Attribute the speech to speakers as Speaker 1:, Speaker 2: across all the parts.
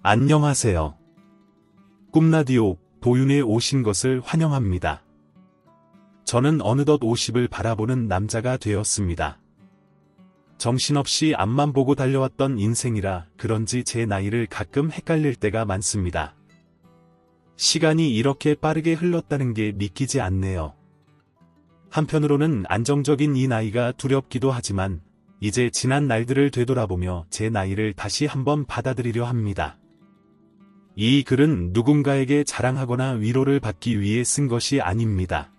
Speaker 1: 안녕하세요. 꿈라디오 도윤에 오신 것을 환영합니다. 저는 어느덧 50을 바라보는 남자가 되었습니다. 정신없이 앞만 보고 달려왔던 인생이라 그런지 제 나이를 가끔 헷갈릴 때가 많습니다. 시간이 이렇게 빠르게 흘렀다는 게 믿기지 않네요. 한편으로는 안정적인 이 나이가 두렵기도 하지만 이제 지난 날들을 되돌아보며 제 나이를 다시 한번 받아들이려 합니다. 이 글은 누군가에게 자랑하거나 위로를 받기 위해 쓴 것이 아닙니다.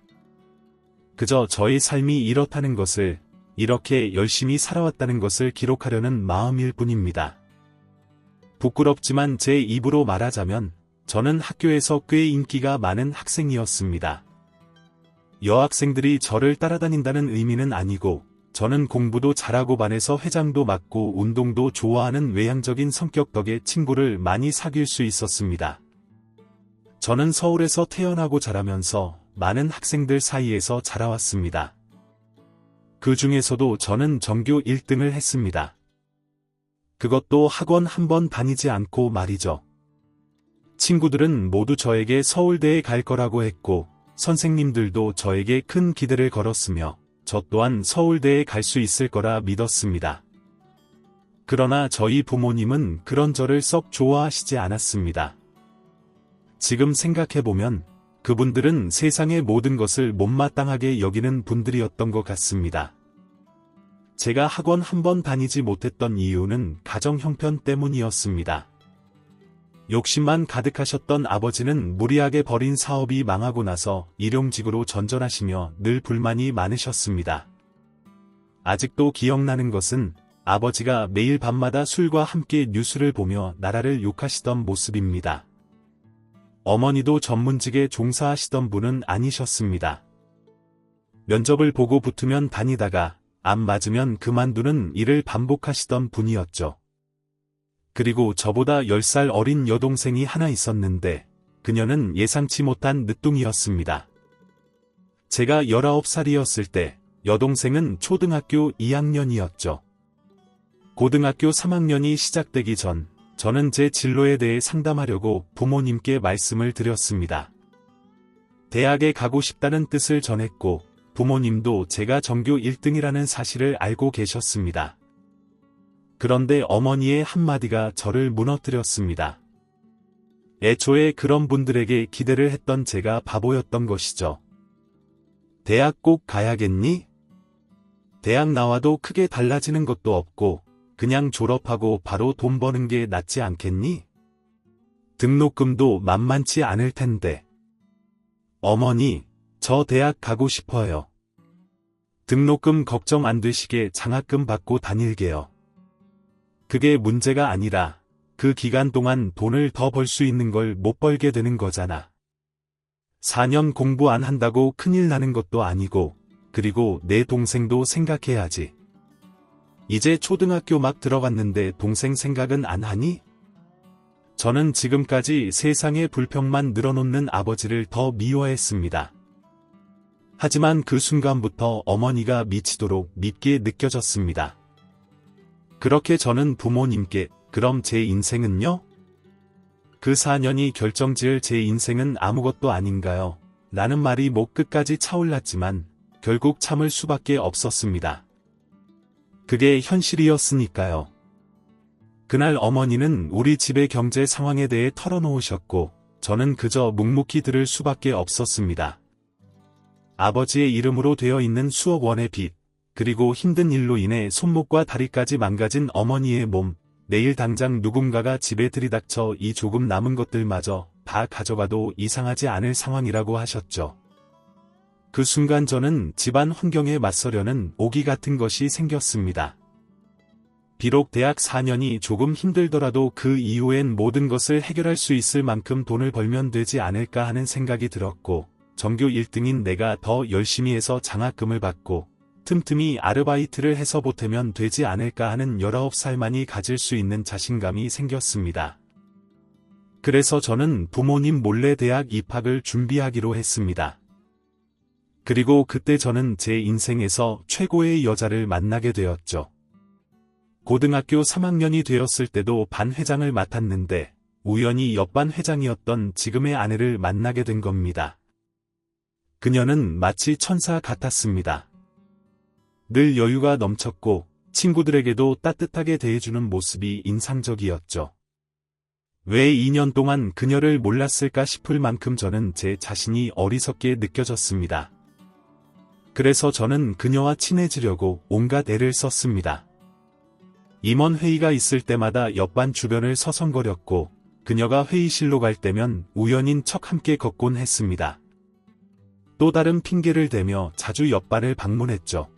Speaker 1: 그저 저의 삶이 이렇다는 것을, 이렇게 열심히 살아왔다는 것을 기록하려는 마음일 뿐입니다. 부끄럽지만 제 입으로 말하자면 저는 학교에서 꽤 인기가 많은 학생이었습니다. 여학생들이 저를 따라다닌다는 의미는 아니고 저는 공부도 잘하고 반에서 회장도 맡고 운동도 좋아하는 외향적인 성격 덕에 친구를 많이 사귈 수 있었습니다. 저는 서울에서 태어나고 자라면서 많은 학생들 사이에서 자라왔습니다. 그 중에서도 저는 전교 1등을 했습니다. 그것도 학원 한 번 다니지 않고 말이죠. 친구들은 모두 저에게 서울대에 갈 거라고 했고 선생님들도 저에게 큰 기대를 걸었으며 저 또한 서울대에 갈 수 있을 거라 믿었습니다. 그러나 저희 부모님은 그런 저를 썩 좋아하시지 않았습니다. 지금 생각해보면 그분들은 세상의 모든 것을 못마땅하게 여기는 분들이었던 것 같습니다. 제가 학원 한 번 다니지 못했던 이유는 가정 형편 때문이었습니다. 욕심만 가득하셨던 아버지는 무리하게 벌인 사업이 망하고 나서 일용직으로 전전하시며 늘 불만이 많으셨습니다. 아직도 기억나는 것은 아버지가 매일 밤마다 술과 함께 뉴스를 보며 나라를 욕하시던 모습입니다. 어머니도 전문직에 종사하시던 분은 아니셨습니다. 면접을 보고 붙으면 다니다가 안 맞으면 그만두는 일을 반복하시던 분이었죠. 그리고 저보다 10살 어린 여동생이 하나 있었는데 그녀는 예상치 못한 늦둥이였습니다. 제가 19살이었을 때 여동생은 초등학교 2학년이었죠. 고등학교 3학년이 시작되기 전 저는 제 진로에 대해 상담하려고 부모님께 말씀을 드렸습니다. 대학에 가고 싶다는 뜻을 전했고 부모님도 제가 전교 1등이라는 사실을 알고 계셨습니다. 그런데 어머니의 한마디가 저를 무너뜨렸습니다. 애초에 그런 분들에게 기대를 했던 제가 바보였던 것이죠. 대학 꼭 가야겠니? 대학 나와도 크게 달라지는 것도 없고 그냥 졸업하고 바로 돈 버는 게 낫지 않겠니? 등록금도 만만치 않을 텐데. 어머니, 저 대학 가고 싶어요. 등록금 걱정 안 되시게 장학금 받고 다닐게요. 그게 문제가 아니라 그 기간 동안 돈을 더 벌 수 있는 걸 못 벌게 되는 거잖아. 4년 공부 안 한다고 큰일 나는 것도 아니고 그리고 내 동생도 생각해야지. 이제 초등학교 막 들어갔는데 동생 생각은 안 하니? 저는 지금까지 세상에 불평만 늘어놓는 아버지를 더 미워했습니다. 하지만 그 순간부터 어머니가 미치도록 밉게 느껴졌습니다. 그렇게 저는 부모님께 그럼 제 인생은요? 그 4년이 결정지을 제 인생은 아무것도 아닌가요? 라는 말이 목 끝까지 차올랐지만 결국 참을 수밖에 없었습니다. 그게 현실이었으니까요. 그날 어머니는 우리 집의 경제 상황에 대해 털어놓으셨고 저는 그저 묵묵히 들을 수밖에 없었습니다. 아버지의 이름으로 되어 있는 수억 원의 빚, 그리고 힘든 일로 인해 손목과 다리까지 망가진 어머니의 몸, 내일 당장 누군가가 집에 들이닥쳐 이 조금 남은 것들마저 다 가져가도 이상하지 않을 상황이라고 하셨죠. 그 순간 저는 집안 환경에 맞서려는 오기 같은 것이 생겼습니다. 비록 대학 4년이 조금 힘들더라도 그 이후엔 모든 것을 해결할 수 있을 만큼 돈을 벌면 되지 않을까 하는 생각이 들었고 전교 1등인 내가 더 열심히 해서 장학금을 받고 틈틈이 아르바이트를 해서 보태면 되지 않을까 하는 19살만이 가질 수 있는 자신감이 생겼습니다. 그래서 저는 부모님 몰래 대학 입학을 준비하기로 했습니다. 그리고 그때 저는 제 인생에서 최고의 여자를 만나게 되었죠. 고등학교 3학년이 되었을 때도 반 회장을 맡았는데 우연히 옆반 회장이었던 지금의 아내를 만나게 된 겁니다. 그녀는 마치 천사 같았습니다. 늘 여유가 넘쳤고 친구들에게도 따뜻하게 대해주는 모습이 인상적이었죠. 왜 2년 동안 그녀를 몰랐을까 싶을 만큼 저는 제 자신이 어리석게 느껴졌습니다. 그래서 저는 그녀와 친해지려고 온갖 애를 썼습니다. 임원 회의가 있을 때마다 옆반 주변을 서성거렸고 그녀가 회의실로 갈 때면 우연인 척 함께 걷곤 했습니다. 또 다른 핑계를 대며 자주 옆반을 방문했죠.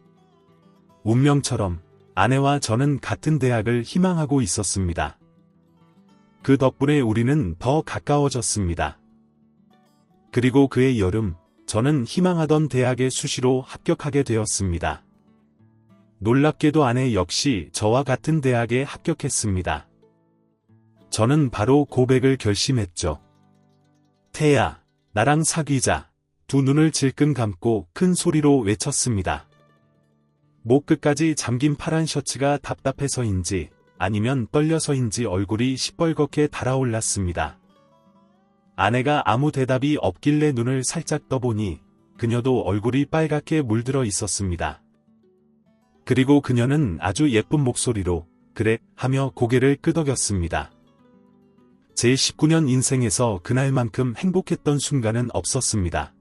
Speaker 1: 운명처럼 아내와 저는 같은 대학을 희망하고 있었습니다. 그 덕분에 우리는 더 가까워졌습니다. 그리고 그해 여름, 저는 희망하던 대학에 수시로 합격하게 되었습니다. 놀랍게도 아내 역시 저와 같은 대학에 합격했습니다. 저는 바로 고백을 결심했죠. 태야, 나랑 사귀자. 두 눈을 질끈 감고 큰 소리로 외쳤습니다. 목 끝까지 잠긴 파란 셔츠가 답답해서인지 아니면 떨려서인지 얼굴이 시뻘겋게 달아올랐습니다. 아내가 아무 대답이 없길래 눈을 살짝 떠보니 그녀도 얼굴이 빨갛게 물들어 있었습니다. 그리고 그녀는 아주 예쁜 목소리로 그래 하며 고개를 끄덕였습니다. 제 19년 인생에서 그날만큼 행복했던 순간은 없었습니다.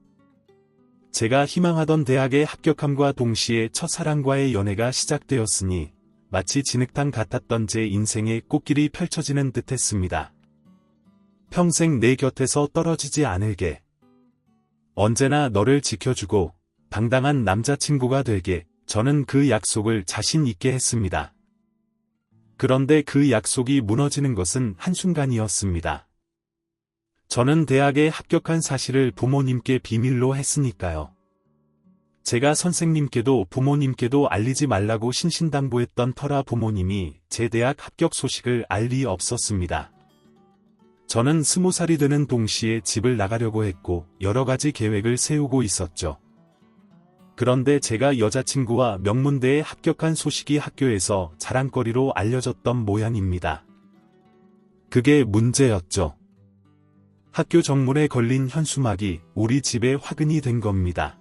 Speaker 1: 제가 희망하던 대학에 합격함과 동시에 첫사랑과의 연애가 시작되었으니 마치 진흙탕 같았던 제 인생의 꽃길이 펼쳐지는 듯했습니다. 평생 내 곁에서 떨어지지 않을게. 언제나 너를 지켜주고 당당한 남자친구가 되게 저는 그 약속을 자신 있게 했습니다. 그런데 그 약속이 무너지는 것은 한순간이었습니다. 저는 대학에 합격한 사실을 부모님께 비밀로 했으니까요. 제가 선생님께도 부모님께도 알리지 말라고 신신당부했던 터라 부모님이 제 대학 합격 소식을 알 리 없었습니다. 저는 20살이 되는 동시에 집을 나가려고 했고 여러 가지 계획을 세우고 있었죠. 그런데 제가 여자친구와 명문대에 합격한 소식이 학교에서 자랑거리로 알려졌던 모양입니다. 그게 문제였죠. 학교 정문에 걸린 현수막이 우리 집에 화근이 된 겁니다.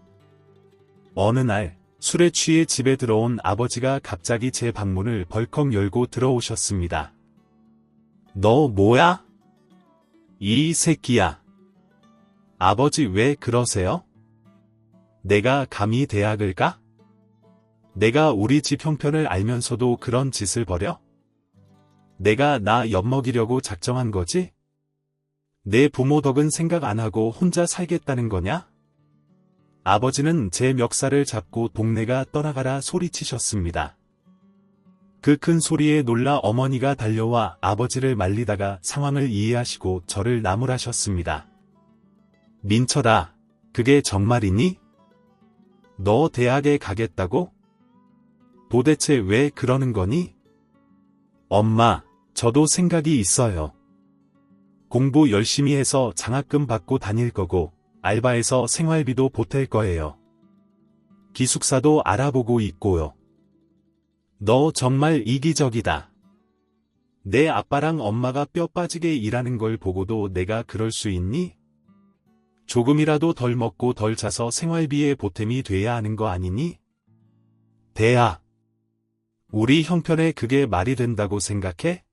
Speaker 1: 어느 날 술에 취해 집에 들어온 아버지가 갑자기 제 방문을 벌컥 열고 들어오셨습니다. 너 뭐야? 이 새끼야. 아버지 왜 그러세요? 내가 감히 대학을 가? 내가 우리 집 형편을 알면서도 그런 짓을 벌여? 내가 나 엿먹이려고 작정한 거지? 내 부모 덕은 생각 안 하고 혼자 살겠다는 거냐? 아버지는 제 멱살을 잡고 동네가 떠나가라 소리치셨습니다. 그 큰 소리에 놀라 어머니가 달려와 아버지를 말리다가 상황을 이해하시고 저를 나무라셨습니다. 민철아, 그게 정말이니? 너 대학에 가겠다고? 도대체 왜 그러는 거니? 엄마, 저도 생각이 있어요. 공부 열심히 해서 장학금 받고 다닐 거고 알바해서 생활비도 보탤 거예요. 기숙사도 알아보고 있고요. 너 정말 이기적이다. 내 아빠랑 엄마가 뼈 빠지게 일하는 걸 보고도 내가 그럴 수 있니? 조금이라도 덜 먹고 덜 자서 생활비에 보탬이 돼야 하는 거 아니니? 대야, 우리 형편에 그게 말이 된다고 생각해?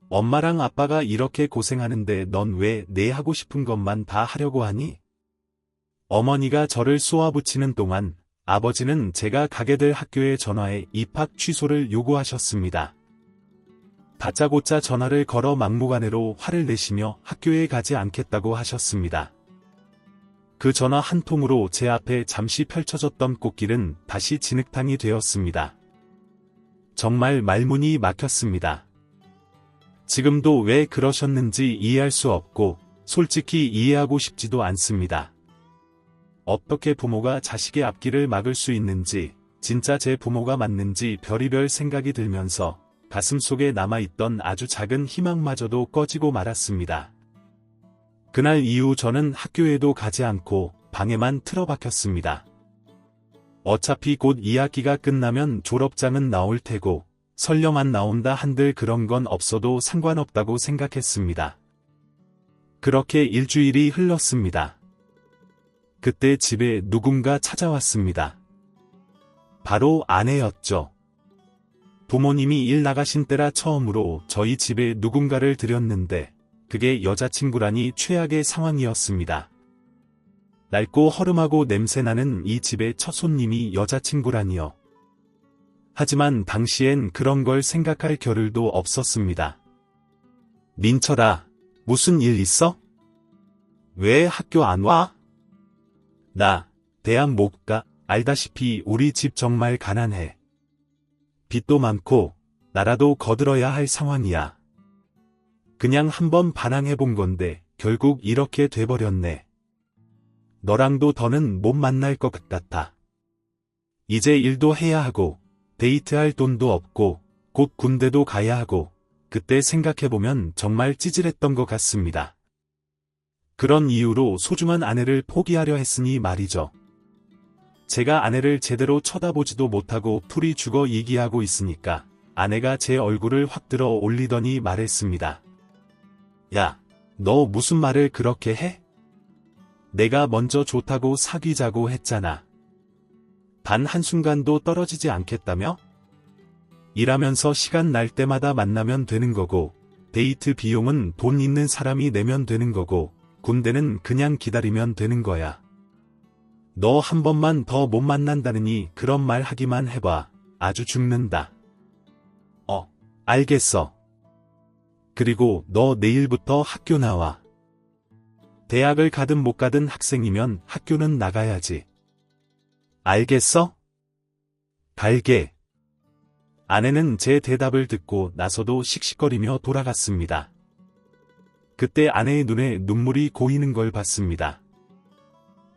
Speaker 1: 엄마랑 아빠가 이렇게 고생하는데 넌 왜 내 하고 싶은 것만 다 하려고 하니? 어머니가 저를 쏘아붙이는 동안 아버지는 제가 가게 될 학교에 전화해 입학 취소를 요구하셨습니다. 다짜고짜 전화를 걸어 막무가내로 화를 내시며 학교에 가지 않겠다고 하셨습니다. 그 전화 한 통으로 제 앞에 잠시 펼쳐졌던 꽃길은 다시 진흙탕이 되었습니다. 정말 말문이 막혔습니다. 지금도 왜 그러셨는지 이해할 수 없고 솔직히 이해하고 싶지도 않습니다. 어떻게 부모가 자식의 앞길을 막을 수 있는지, 진짜 제 부모가 맞는지 별의별 생각이 들면서 가슴속에 남아있던 아주 작은 희망마저도 꺼지고 말았습니다. 그날 이후 저는 학교에도 가지 않고 방에만 틀어박혔습니다. 어차피 곧 2학기가 끝나면 졸업장은 나올 테고 설령안 나온다 한들 그런 건 없어도 상관없다고 생각했습니다. 그렇게 일주일이 흘렀습니다. 그때 집에 누군가 찾아왔습니다. 바로 아내였죠. 부모님이 일 나가신 때라 처음으로 저희 집에 누군가를 들였는데 그게 여자친구라니 최악의 상황이었습니다. 낡고 허름하고 냄새나는 이 집의 첫 손님이 여자친구라니요. 하지만 당시엔 그런 걸 생각할 겨를도 없었습니다. 민철아, 무슨 일 있어? 왜 학교 안 와? 나 대학 못 가. 알다시피 우리 집 정말 가난해. 빚도 많고 나라도 거들어야 할 상황이야. 그냥 한번 반항해본 건데 결국 이렇게 돼버렸네. 너랑도 더는 못 만날 것 같아. 이제 일도 해야 하고 데이트할 돈도 없고 곧 군대도 가야 하고 그때 생각해보면 정말 찌질했던 것 같습니다. 그런 이유로 소중한 아내를 포기하려 했으니 말이죠. 제가 아내를 제대로 쳐다보지도 못하고 풀이 죽어 얘기하고 있으니까 아내가 제 얼굴을 확 들어 올리더니 말했습니다. 야, 너 무슨 말을 그렇게 해? 내가 먼저 좋다고 사귀자고 했잖아. 단 한순간도 떨어지지 않겠다며? 일하면서 시간 날 때마다 만나면 되는 거고, 데이트 비용은 돈 있는 사람이 내면 되는 거고, 군대는 그냥 기다리면 되는 거야. 너 한 번만 더 못 만난다느니 그런 말 하기만 해봐. 아주 죽는다. 알겠어. 그리고 너 내일부터 학교 나와. 대학을 가든 못 가든 학생이면 학교는 나가야지. 알겠어? 갈게. 아내는 제 대답을 듣고 나서도 씩씩거리며 돌아갔습니다. 그때 아내의 눈에 눈물이 고이는 걸 봤습니다.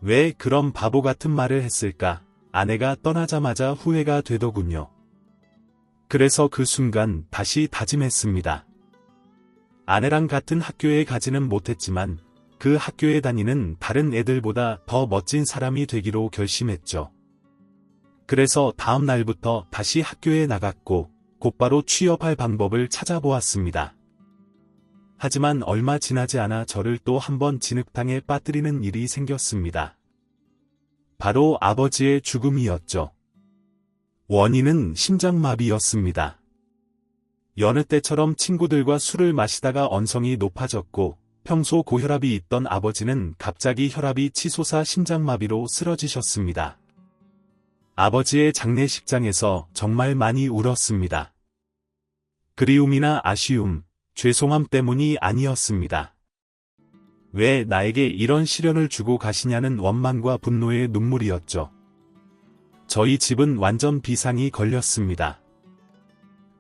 Speaker 1: 왜 그런 바보 같은 말을 했을까? 아내가 떠나자마자 후회가 되더군요. 그래서 그 순간 다시 다짐했습니다. 아내랑 같은 학교에 가지는 못했지만 그 학교에 다니는 다른 애들보다 더 멋진 사람이 되기로 결심했죠. 그래서 다음 날부터 다시 학교에 나갔고 곧바로 취업할 방법을 찾아보았습니다. 하지만 얼마 지나지 않아 저를 또 한 번 진흙탕에 빠뜨리는 일이 생겼습니다. 바로 아버지의 죽음이었죠. 원인은 심장마비였습니다. 여느 때처럼 친구들과 술을 마시다가 언성이 높아졌고 평소 고혈압이 있던 아버지는 갑자기 혈압이 치솟아 심장마비로 쓰러지셨습니다. 아버지의 장례식장에서 정말 많이 울었습니다. 그리움이나 아쉬움, 죄송함 때문이 아니었습니다. 왜 나에게 이런 시련을 주고 가시냐는 원망과 분노의 눈물이었죠. 저희 집은 완전 비상이 걸렸습니다.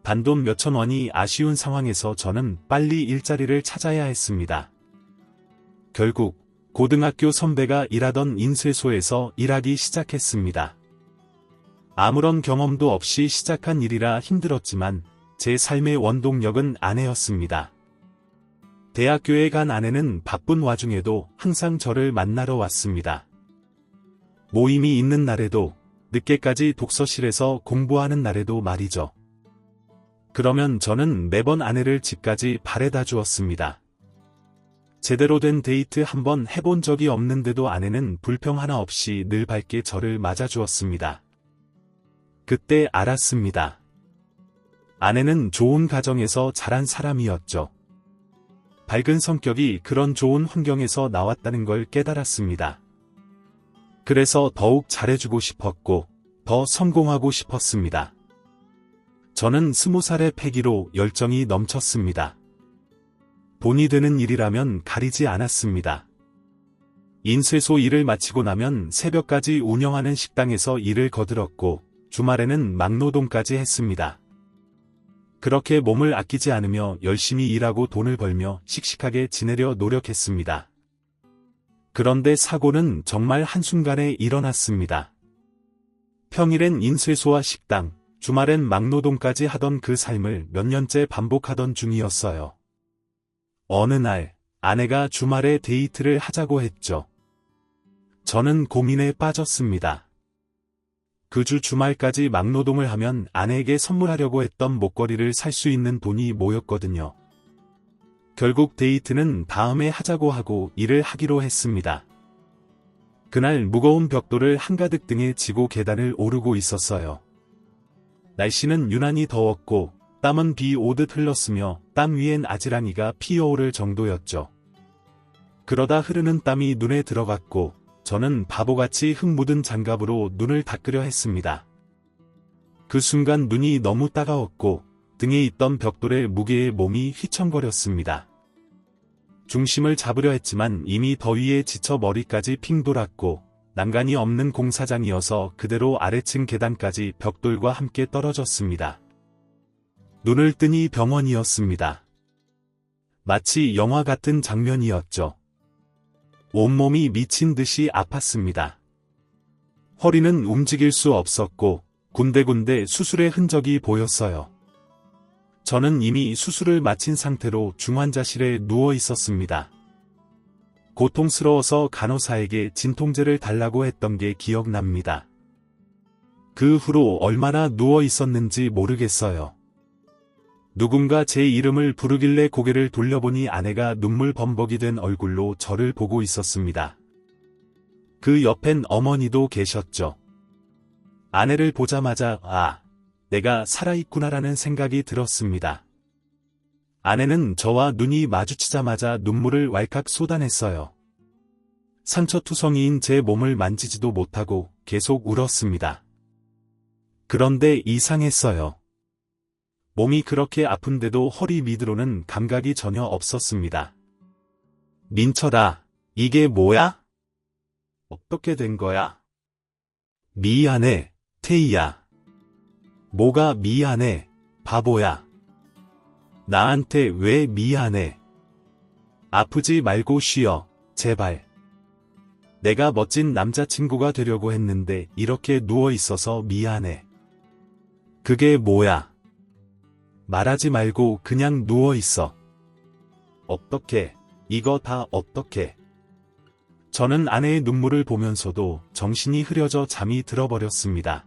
Speaker 1: 단돈 몇천 원이 아쉬운 상황에서 저는 빨리 일자리를 찾아야 했습니다. 결국 고등학교 선배가 일하던 인쇄소에서 일하기 시작했습니다. 아무런 경험도 없이 시작한 일이라 힘들었지만 제 삶의 원동력은 아내였습니다. 대학교에 간 아내는 바쁜 와중에도 항상 저를 만나러 왔습니다. 모임이 있는 날에도 늦게까지 독서실에서 공부하는 날에도 말이죠. 그러면 저는 매번 아내를 집까지 바래다 주었습니다. 제대로 된 데이트 한번 해본 적이 없는데도 아내는 불평 하나 없이 늘 밝게 저를 맞아주었습니다. 그때 알았습니다. 아내는 좋은 가정에서 자란 사람이었죠. 밝은 성격이 그런 좋은 환경에서 나왔다는 걸 깨달았습니다. 그래서 더욱 잘해주고 싶었고 더 성공하고 싶었습니다. 저는 20살의 패기로 열정이 넘쳤습니다. 돈이 되는 일이라면 가리지 않았습니다. 인쇄소 일을 마치고 나면 새벽까지 운영하는 식당에서 일을 거들었고 주말에는 막노동까지 했습니다. 그렇게 몸을 아끼지 않으며 열심히 일하고 돈을 벌며 씩씩하게 지내려 노력했습니다. 그런데 사고는 정말 한순간에 일어났습니다. 평일엔 인쇄소와 식당, 주말엔 막노동까지 하던 그 삶을 몇 년째 반복하던 중이었어요. 어느 날 아내가 주말에 데이트를 하자고 했죠. 저는 고민에 빠졌습니다. 그 주 주말까지 막노동을 하면 아내에게 선물하려고 했던 목걸이를 살 수 있는 돈이 모였거든요. 결국 데이트는 다음에 하자고 하고 일을 하기로 했습니다. 그날 무거운 벽돌을 한가득 등에 지고 계단을 오르고 있었어요. 날씨는 유난히 더웠고 땀은 비 오듯 흘렀으며 땀 위엔 아지랑이가 피어오를 정도였죠. 그러다 흐르는 땀이 눈에 들어갔고 저는 바보같이 흙 묻은 장갑으로 눈을 닦으려 했습니다. 그 순간 눈이 너무 따가웠고 등에 있던 벽돌의 무게에 몸이 휘청거렸습니다. 중심을 잡으려 했지만 이미 더위에 지쳐 머리까지 핑 돌았고 난간이 없는 공사장이어서 그대로 아래층 계단까지 벽돌과 함께 떨어졌습니다. 눈을 뜨니 병원이었습니다. 마치 영화 같은 장면이었죠. 온몸이 미친 듯이 아팠습니다. 허리는 움직일 수 없었고 군데군데 수술의 흔적이 보였어요. 저는 이미 수술을 마친 상태로 중환자실에 누워 있었습니다. 고통스러워서 간호사에게 진통제를 달라고 했던 게 기억납니다. 그 후로 얼마나 누워 있었는지 모르겠어요. 누군가 제 이름을 부르길래 고개를 돌려보니 아내가 눈물 범벅이 된 얼굴로 저를 보고 있었습니다. 그 옆엔 어머니도 계셨죠. 아내를 보자마자 내가 살아있구나라는 생각이 들었습니다. 아내는 저와 눈이 마주치자마자 눈물을 왈칵 쏟아냈어요. 상처투성이인 제 몸을 만지지도 못하고 계속 울었습니다. 그런데 이상했어요. 몸이 그렇게 아픈데도 허리 밑으로는 감각이 전혀 없었습니다. 민철아, 이게 뭐야? 어떻게 된 거야? 미안해, 태희야. 뭐가 미안해, 바보야. 나한테 왜 미안해? 아프지 말고 쉬어, 제발. 내가 멋진 남자친구가 되려고 했는데 이렇게 누워 있어서 미안해. 그게 뭐야? 말하지 말고 그냥 누워 있어. 어떡해, 이거 다 어떡해. 저는 아내의 눈물을 보면서도 정신이 흐려져 잠이 들어버렸습니다.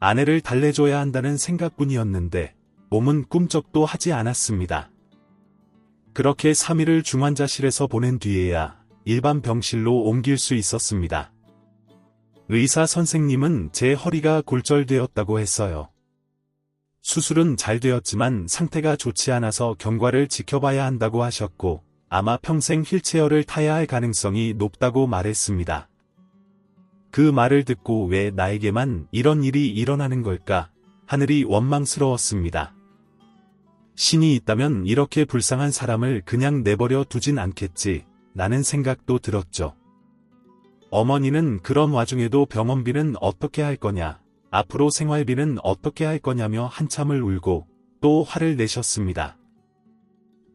Speaker 1: 아내를 달래줘야 한다는 생각뿐이었는데 몸은 꿈쩍도 하지 않았습니다. 그렇게 3일을 중환자실에서 보낸 뒤에야 일반 병실로 옮길 수 있었습니다. 의사 선생님은 제 허리가 골절되었다고 했어요. 수술은 잘 되었지만 상태가 좋지 않아서 경과를 지켜봐야 한다고 하셨고 아마 평생 휠체어를 타야 할 가능성이 높다고 말했습니다. 그 말을 듣고 왜 나에게만 이런 일이 일어나는 걸까? 하늘이 원망스러웠습니다. 신이 있다면 이렇게 불쌍한 사람을 그냥 내버려 두진 않겠지, 라는 생각도 들었죠. 어머니는 그런 와중에도 병원비는 어떻게 할 거냐, 앞으로 생활비는 어떻게 할 거냐며 한참을 울고 또 화를 내셨습니다.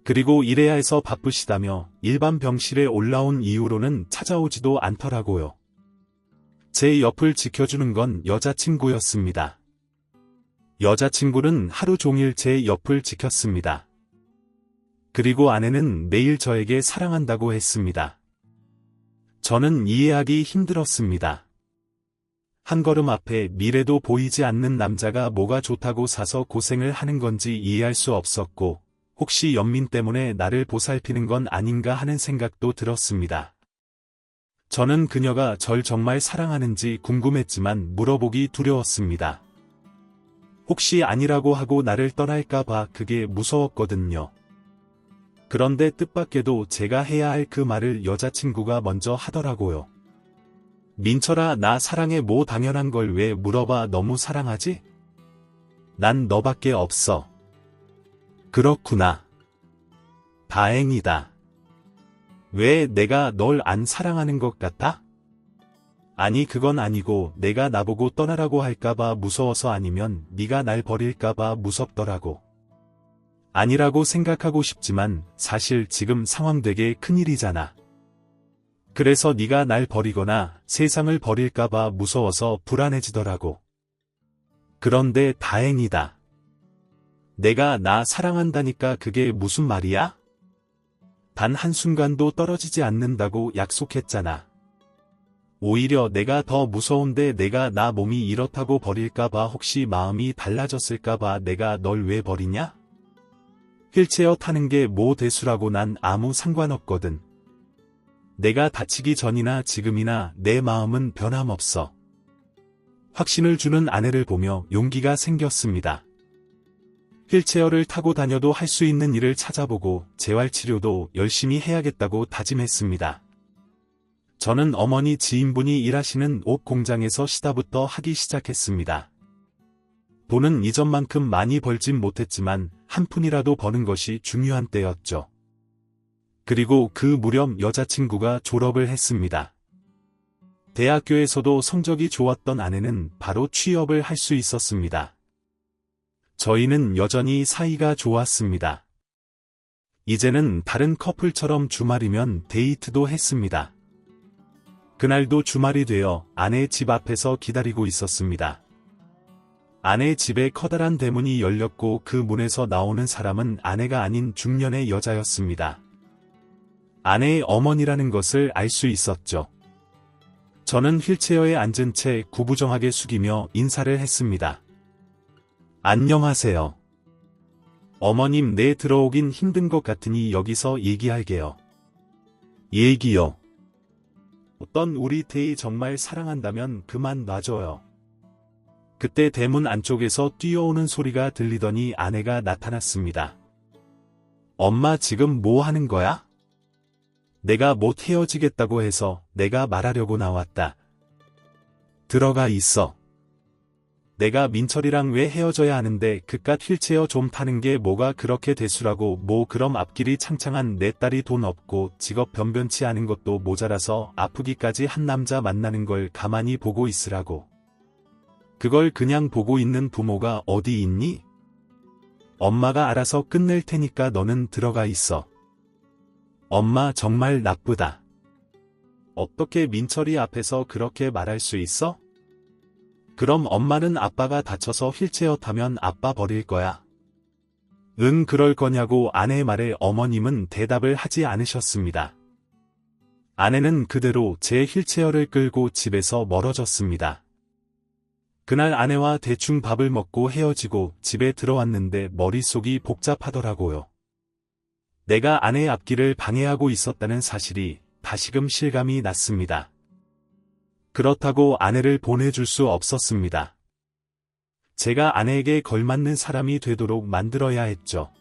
Speaker 1: 그리고 일해야 해서 바쁘시다며 일반 병실에 올라온 이후로는 찾아오지도 않더라고요. 제 옆을 지켜주는 건 여자친구였습니다. 여자친구는 하루 종일 제 옆을 지켰습니다. 그리고 아내는 매일 저에게 사랑한다고 했습니다. 저는 이해하기 힘들었습니다. 한 걸음 앞에 미래도 보이지 않는 남자가 뭐가 좋다고 사서 고생을 하는 건지 이해할 수 없었고, 혹시 연민 때문에 나를 보살피는 건 아닌가 하는 생각도 들었습니다. 저는 그녀가 절 정말 사랑하는지 궁금했지만 물어보기 두려웠습니다. 혹시 아니라고 하고 나를 떠날까봐 그게 무서웠거든요. 그런데 뜻밖에도 제가 해야 할 그 말을 여자친구가 먼저 하더라고요. 민철아, 나 사랑해. 뭐 당연한 걸 왜 물어봐. 너무 사랑하지? 난 너밖에 없어. 그렇구나. 다행이다. 왜 내가 널 안 사랑하는 것 같아? 아니, 그건 아니고 내가 나보고 떠나라고 할까봐 무서워서, 아니면 네가 날 버릴까봐 무섭더라고. 아니라고 생각하고 싶지만 사실 지금 상황 되게 큰일이잖아. 그래서 네가 날 버리거나 세상을 버릴까봐 무서워서 불안해지더라고. 그런데 다행이다. 내가 나 사랑한다니까. 그게 무슨 말이야? 단 한순간도 떨어지지 않는다고 약속했잖아. 오히려 내가 더 무서운데 내가 나 몸이 이렇다고 버릴까봐 혹시 마음이 달라졌을까봐 내가 널 왜 버리냐? 휠체어 타는 게 뭐 대수라고 난 아무 상관없거든. 내가 다치기 전이나 지금이나 내 마음은 변함없어. 확신을 주는 아내를 보며 용기가 생겼습니다. 휠체어를 타고 다녀도 할 수 있는 일을 찾아보고 재활치료도 열심히 해야겠다고 다짐했습니다. 저는 어머니 지인분이 일하시는 옷 공장에서 시다부터 하기 시작했습니다. 돈은 이전만큼 많이 벌진 못했지만 한 푼이라도 버는 것이 중요한 때였죠. 그리고 그 무렵 여자친구가 졸업을 했습니다. 대학교에서도 성적이 좋았던 아내는 바로 취업을 할 수 있었습니다. 저희는 여전히 사이가 좋았습니다. 이제는 다른 커플처럼 주말이면 데이트도 했습니다. 그날도 주말이 되어 아내 집 앞에서 기다리고 있었습니다. 아내 집에 커다란 대문이 열렸고 그 문에서 나오는 사람은 아내가 아닌 중년의 여자였습니다. 아내의 어머니라는 것을 알 수 있었죠. 저는 휠체어에 앉은 채 구부정하게 숙이며 인사를 했습니다. 안녕하세요. 어머님, 내 들어오긴 힘든 것 같으니 여기서 얘기할게요. 얘기요? 어떤 우리 데이 정말 사랑한다면 그만 놔줘요. 그때 대문 안쪽에서 뛰어오는 소리가 들리더니 아내가 나타났습니다. 엄마, 지금 뭐 하는 거야? 내가 못 헤어지겠다고 해서 내가 말하려고 나왔다. 들어가 있어. 내가 민철이랑 왜 헤어져야 하는데 그깟 휠체어 좀 타는 게 뭐가 그렇게 대수라고. 뭐 그럼 앞길이 창창한 내 딸이 돈 없고 직업 변변치 않은 것도 모자라서 아프기까지 한 남자 만나는 걸 가만히 보고 있으라고. 그걸 그냥 보고 있는 부모가 어디 있니? 엄마가 알아서 끝낼 테니까 너는 들어가 있어. 엄마 정말 나쁘다. 어떻게 민철이 앞에서 그렇게 말할 수 있어? 그럼 엄마는 아빠가 다쳐서 휠체어 타면 아빠 버릴 거야? 응, 그럴 거냐고 아내의 말에 어머님은 대답을 하지 않으셨습니다. 아내는 그대로 제 휠체어를 끌고 집에서 멀어졌습니다. 그날 아내와 대충 밥을 먹고 헤어지고 집에 들어왔는데 머릿속이 복잡하더라고요. 내가 아내의 앞길을 방해하고 있었다는 사실이 다시금 실감이 났습니다. 그렇다고 아내를 보내줄 수 없었습니다. 제가 아내에게 걸맞는 사람이 되도록 만들어야 했죠.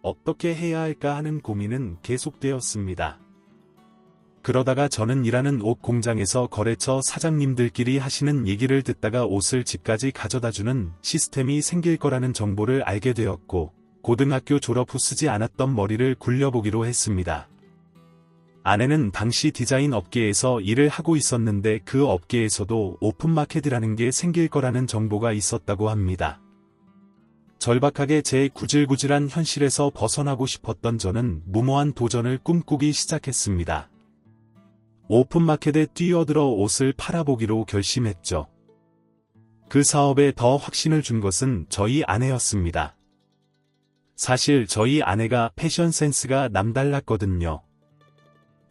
Speaker 1: 어떻게 해야 할까 하는 고민은 계속되었습니다. 그러다가 저는 일하는 옷 공장에서 거래처 사장님들끼리 하시는 얘기를 듣다가 옷을 집까지 가져다주는 시스템이 생길 거라는 정보를 알게 되었고, 고등학교 졸업 후 쓰지 않았던 머리를 굴려보기로 했습니다. 아내는 당시 디자인 업계에서 일을 하고 있었는데 그 업계에서도 오픈마켓이라는 게 생길 거라는 정보가 있었다고 합니다. 절박하게 제 구질구질한 현실에서 벗어나고 싶었던 저는 무모한 도전을 꿈꾸기 시작했습니다. 오픈마켓에 뛰어들어 옷을 팔아보기로 결심했죠. 그 사업에 더 확신을 준 것은 저희 아내였습니다. 사실 저희 아내가 패션 센스가 남달랐거든요.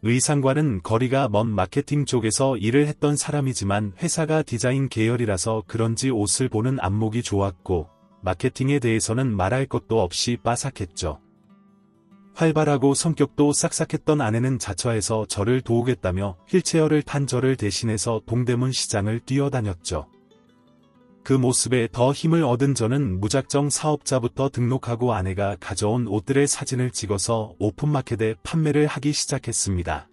Speaker 1: 의상과는 거리가 먼 마케팅 쪽에서 일을 했던 사람이지만 회사가 디자인 계열이라서 그런지 옷을 보는 안목이 좋았고, 마케팅에 대해서는 말할 것도 없이 빠삭했죠. 활발하고 성격도 싹싹했던 아내는 자처해서 저를 도우겠다며 휠체어를 탄 저를 대신해서 동대문 시장을 뛰어다녔죠. 그 모습에 더 힘을 얻은 저는 무작정 사업자부터 등록하고 아내가 가져온 옷들의 사진을 찍어서 오픈마켓에 판매를 하기 시작했습니다.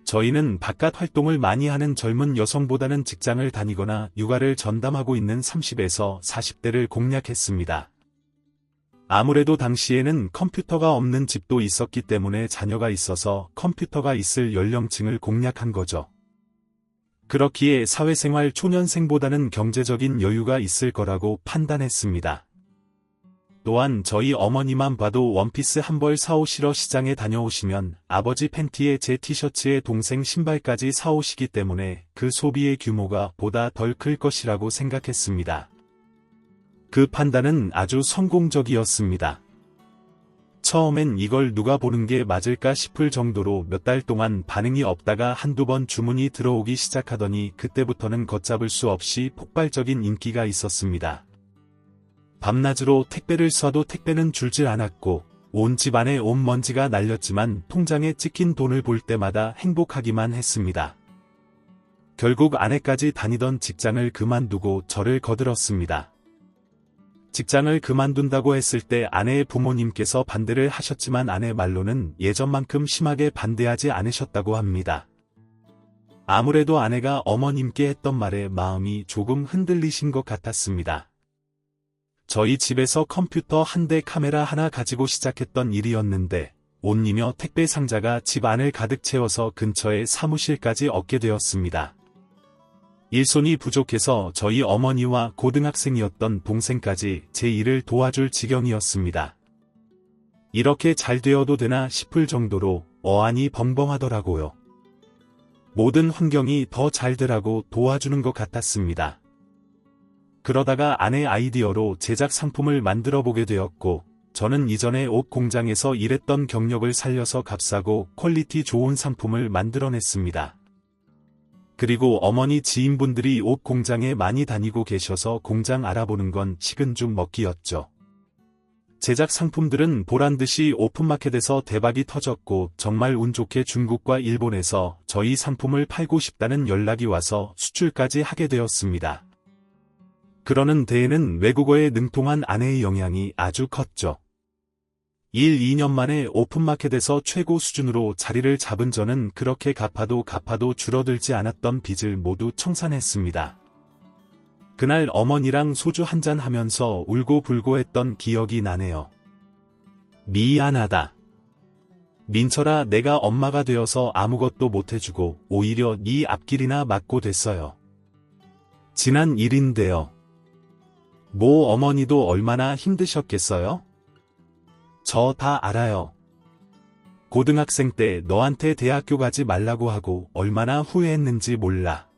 Speaker 1: 저희는 바깥 활동을 많이 하는 젊은 여성보다는 직장을 다니거나 육아를 전담하고 있는 30에서 40대를 공략했습니다. 아무래도 당시에는 컴퓨터가 없는 집도 있었기 때문에 자녀가 있어서 컴퓨터가 있을 연령층을 공략한 거죠. 그렇기에 사회생활 초년생보다는 경제적인 여유가 있을 거라고 판단했습니다. 또한 저희 어머니만 봐도 원피스 한 벌 사오시러 시장에 다녀오시면 아버지 팬티에 제 티셔츠에 동생 신발까지 사오시기 때문에 그 소비의 규모가 보다 덜 클 것이라고 생각했습니다. 그 판단은 아주 성공적이었습니다. 처음엔 이걸 누가 보는 게 맞을까 싶을 정도로 몇 달 동안 반응이 없다가 한두 번 주문이 들어오기 시작하더니 그때부터는 걷잡을 수 없이 폭발적인 인기가 있었습니다. 밤낮으로 택배를 쏴도 택배는 줄질 않았고 온 집안에 온 먼지가 날렸지만 통장에 찍힌 돈을 볼 때마다 행복하기만 했습니다. 결국 아내까지 다니던 직장을 그만두고 저를 거들었습니다. 직장을 그만둔다고 했을 때 아내의 부모님께서 반대를 하셨지만 아내 말로는 예전만큼 심하게 반대하지 않으셨다고 합니다. 아무래도 아내가 어머님께 했던 말에 마음이 조금 흔들리신 것 같았습니다. 저희 집에서 컴퓨터 한 대 카메라 하나 가지고 시작했던 일이었는데 옷이며 택배 상자가 집 안을 가득 채워서 근처에 사무실까지 얻게 되었습니다. 일손이 부족해서 저희 어머니와 고등학생이었던 동생까지 제 일을 도와줄 지경이었습니다. 이렇게 잘 되어도 되나 싶을 정도로 어안이 벙벙하더라고요. 모든 환경이 더 잘 되라고 도와주는 것 같았습니다. 그러다가 아내 아이디어로 제작 상품을 만들어 보게 되었고, 저는 이전에 옷 공장에서 일했던 경력을 살려서 값싸고 퀄리티 좋은 상품을 만들어냈습니다. 그리고 어머니 지인분들이 옷 공장에 많이 다니고 계셔서 공장 알아보는 건 식은 죽 먹기였죠. 제작 상품들은 보란듯이 오픈마켓에서 대박이 터졌고 정말 운 좋게 중국과 일본에서 저희 상품을 팔고 싶다는 연락이 와서 수출까지 하게 되었습니다. 그러는 데에는 외국어에 능통한 아내의 영향이 아주 컸죠. 2년 만에 오픈마켓에서 최고 수준으로 자리를 잡은 저는 그렇게 갚아도 줄어들지 않았던 빚을 모두 청산했습니다. 그날 어머니랑 소주 한잔 하면서 울고불고 했던 기억이 나네요. 미안하다. 민철아, 내가 엄마가 되어서 아무것도 못해주고 오히려 네 앞길이나 막고 됐어요. 지난 일인데요. 뭐 어머니도 얼마나 힘드셨겠어요? 저 다 알아요. 고등학생 때 너한테 대학교 가지 말라고 하고 얼마나 후회했는지 몰라.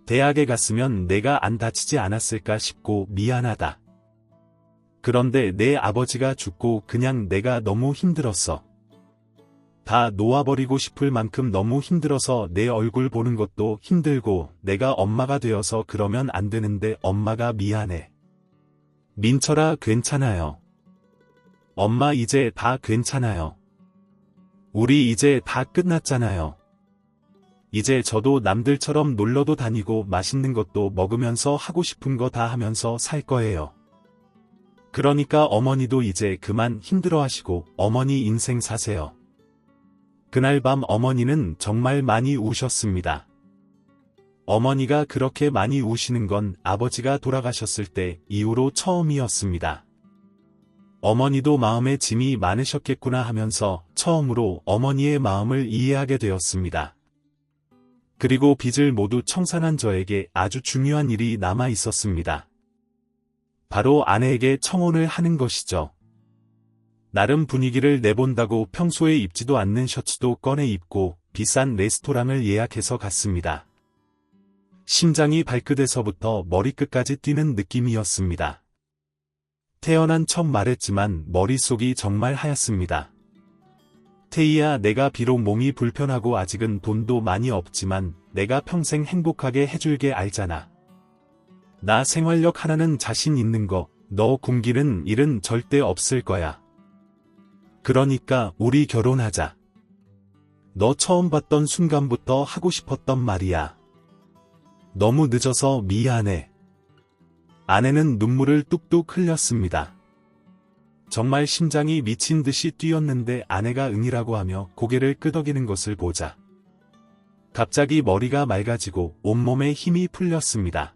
Speaker 1: 대학에 갔으면 내가 안 다치지 않았을까 싶고 미안하다. 그런데 내 아버지가 죽고 그냥 내가 너무 힘들었어. 다 놓아버리고 싶을 만큼 너무 힘들어서 내 얼굴 보는 것도 힘들고 내가 엄마가 되어서 그러면 안 되는데 엄마가 미안해. 민철아, 괜찮아요. 엄마 이제 다 괜찮아요. 우리 이제 다 끝났잖아요. 이제 저도 남들처럼 놀러도 다니고 맛있는 것도 먹으면서 하고 싶은 거 다 하면서 살 거예요. 그러니까 어머니도 이제 그만 힘들어하시고 어머니 인생 사세요. 그날 밤 어머니는 정말 많이 우셨습니다. 어머니가 그렇게 많이 우시는 건 아버지가 돌아가셨을 때 이후로 처음이었습니다. 어머니도 마음에 짐이 많으셨겠구나 하면서 처음으로 어머니의 마음을 이해하게 되었습니다. 그리고 빚을 모두 청산한 저에게 아주 중요한 일이 남아 있었습니다. 바로 아내에게 청혼을 하는 것이죠. 나름 분위기를 내본다고 평소에 입지도 않는 셔츠도 꺼내 입고 비싼 레스토랑을 예약해서 갔습니다. 심장이 발끝에서부터 머리끝까지 뛰는 느낌이었습니다. 태어난 첫 말했지만 머릿속이 정말 하얗습니다. 태희야, 내가 비록 몸이 불편하고 아직은 돈도 많이 없지만 내가 평생 행복하게 해줄게 알잖아. 나 생활력 하나는 자신 있는 거, 너 굶기는 일은 절대 없을 거야. 그러니까 우리 결혼하자. 너 처음 봤던 순간부터 하고 싶었던 말이야. 너무 늦어서 미안해. 아내는 눈물을 뚝뚝 흘렸습니다. 정말 심장이 미친 듯이 뛰었는데 아내가 응이라고 하며 고개를 끄덕이는 것을 보자 갑자기 머리가 맑아지고 온몸에 힘이 풀렸습니다.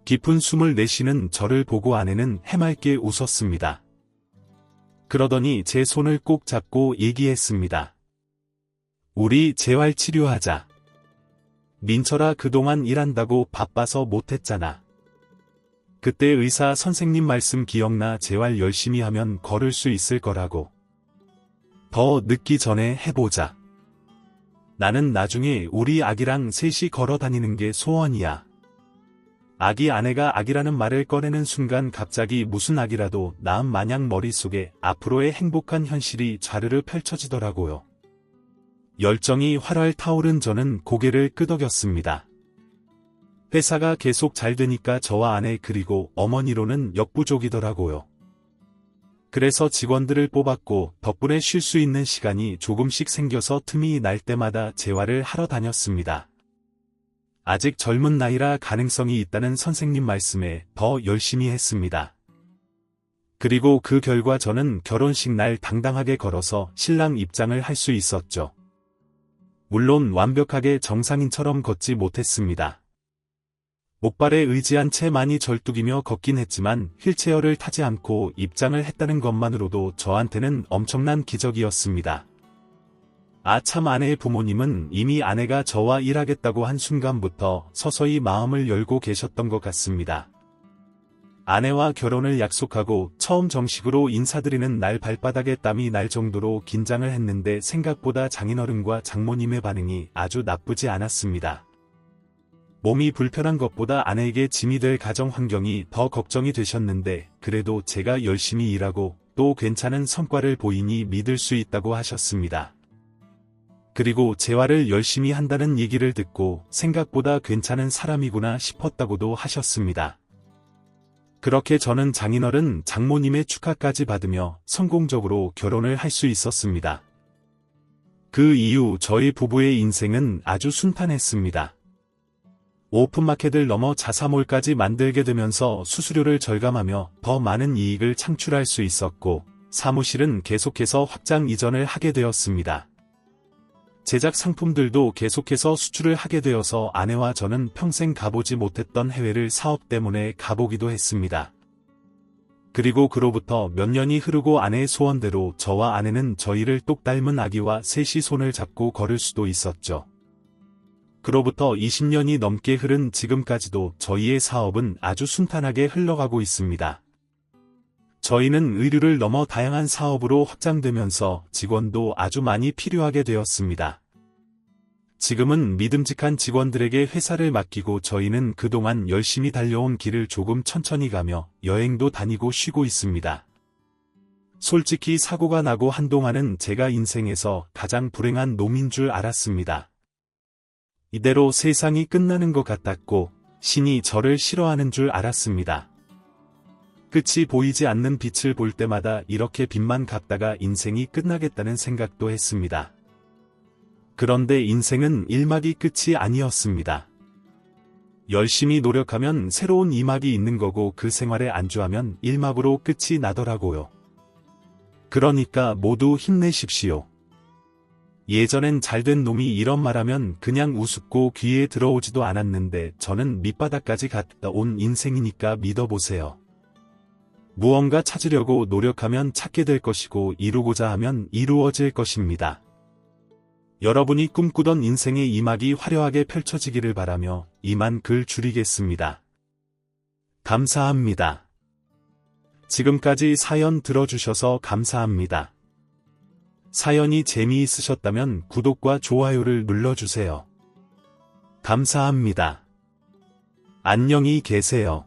Speaker 1: 깊은 숨을 내쉬는 저를 보고 아내는 해맑게 웃었습니다. 그러더니 제 손을 꼭 잡고 얘기했습니다. 우리 재활치료하자. 민철아, 그동안 일한다고 바빠서 못했잖아. 그때 의사 선생님 말씀 기억나? 재활 열심히 하면 걸을 수 있을 거라고. 더 늦기 전에 해보자. 나는 나중에 우리 아기랑 셋이 걸어 다니는 게 소원이야. 아기 아내가 아기라는 말을 꺼내는 순간 갑자기 무슨 아기라도 낳은 마냥 머릿속에 앞으로의 행복한 현실이 좌르르 펼쳐지더라고요. 열정이 활활 타오른 저는 고개를 끄덕였습니다. 회사가 계속 잘 되니까 저와 아내 그리고 어머니로는 역부족이더라고요. 그래서 직원들을 뽑았고 덕분에 쉴 수 있는 시간이 조금씩 생겨서 틈이 날 때마다 재활을 하러 다녔습니다. 아직 젊은 나이라 가능성이 있다는 선생님 말씀에 더 열심히 했습니다. 그리고 그 결과 저는 결혼식 날 당당하게 걸어서 신랑 입장을 할 수 있었죠. 물론 완벽하게 정상인처럼 걷지 못했습니다. 목발에 의지한 채 많이 절뚝이며 걷긴 했지만 휠체어를 타지 않고 입장을 했다는 것만으로도 저한테는 엄청난 기적이었습니다. 참 아내의 부모님은 이미 아내가 저와 일하겠다고 한 순간부터 서서히 마음을 열고 계셨던 것 같습니다. 아내와 결혼을 약속하고 처음 정식으로 인사드리는 날 발바닥에 땀이 날 정도로 긴장을 했는데 생각보다 장인어른과 장모님의 반응이 아주 나쁘지 않았습니다. 몸이 불편한 것보다 아내에게 짐이 될 가정 환경이 더 걱정이 되셨는데 그래도 제가 열심히 일하고 또 괜찮은 성과를 보이니 믿을 수 있다고 하셨습니다. 그리고 재활을 열심히 한다는 얘기를 듣고 생각보다 괜찮은 사람이구나 싶었다고도 하셨습니다. 그렇게 저는 장인어른 장모님의 축하까지 받으며 성공적으로 결혼을 할 수 있었습니다. 그 이후 저희 부부의 인생은 아주 순탄했습니다. 오픈마켓을 넘어 자사몰까지 만들게 되면서 수수료를 절감하며 더 많은 이익을 창출할 수 있었고 사무실은 계속해서 확장 이전을 하게 되었습니다. 제작 상품들도 계속해서 수출을 하게 되어서 아내와 저는 평생 가보지 못했던 해외를 사업 때문에 가보기도 했습니다. 그리고 그로부터 몇 년이 흐르고 아내의 소원대로 저와 아내는 저희를 똑 닮은 아기와 셋이 손을 잡고 걸을 수도 있었죠. 그로부터 20년이 넘게 흐른 지금까지도 저희의 사업은 아주 순탄하게 흘러가고 있습니다. 저희는 의류를 넘어 다양한 사업으로 확장되면서 직원도 아주 많이 필요하게 되었습니다. 지금은 믿음직한 직원들에게 회사를 맡기고 저희는 그동안 열심히 달려온 길을 조금 천천히 가며 여행도 다니고 쉬고 있습니다. 솔직히 사고가 나고 한동안은 제가 인생에서 가장 불행한 놈인 줄 알았습니다. 이대로 세상이 끝나는 것 같았고 신이 저를 싫어하는 줄 알았습니다. 끝이 보이지 않는 빛을 볼 때마다 이렇게 빛만 갔다가 인생이 끝나겠다는 생각도 했습니다. 그런데 인생은 1막이 끝이 아니었습니다. 열심히 노력하면 새로운 2막이 있는 거고 그 생활에 안주하면 1막으로 끝이 나더라고요. 그러니까 모두 힘내십시오. 예전엔 잘된 놈이 이런 말하면 그냥 우습고 귀에 들어오지도 않았는데 저는 밑바닥까지 갔다 온 인생이니까 믿어보세요. 무언가 찾으려고 노력하면 찾게 될 것이고 이루고자 하면 이루어질 것입니다. 여러분이 꿈꾸던 인생의 2막이 화려하게 펼쳐지기를 바라며 이만 글 줄이겠습니다. 감사합니다. 지금까지 사연 들어주셔서 감사합니다. 사연이 재미있으셨다면 구독과 좋아요를 눌러주세요. 감사합니다. 안녕히 계세요.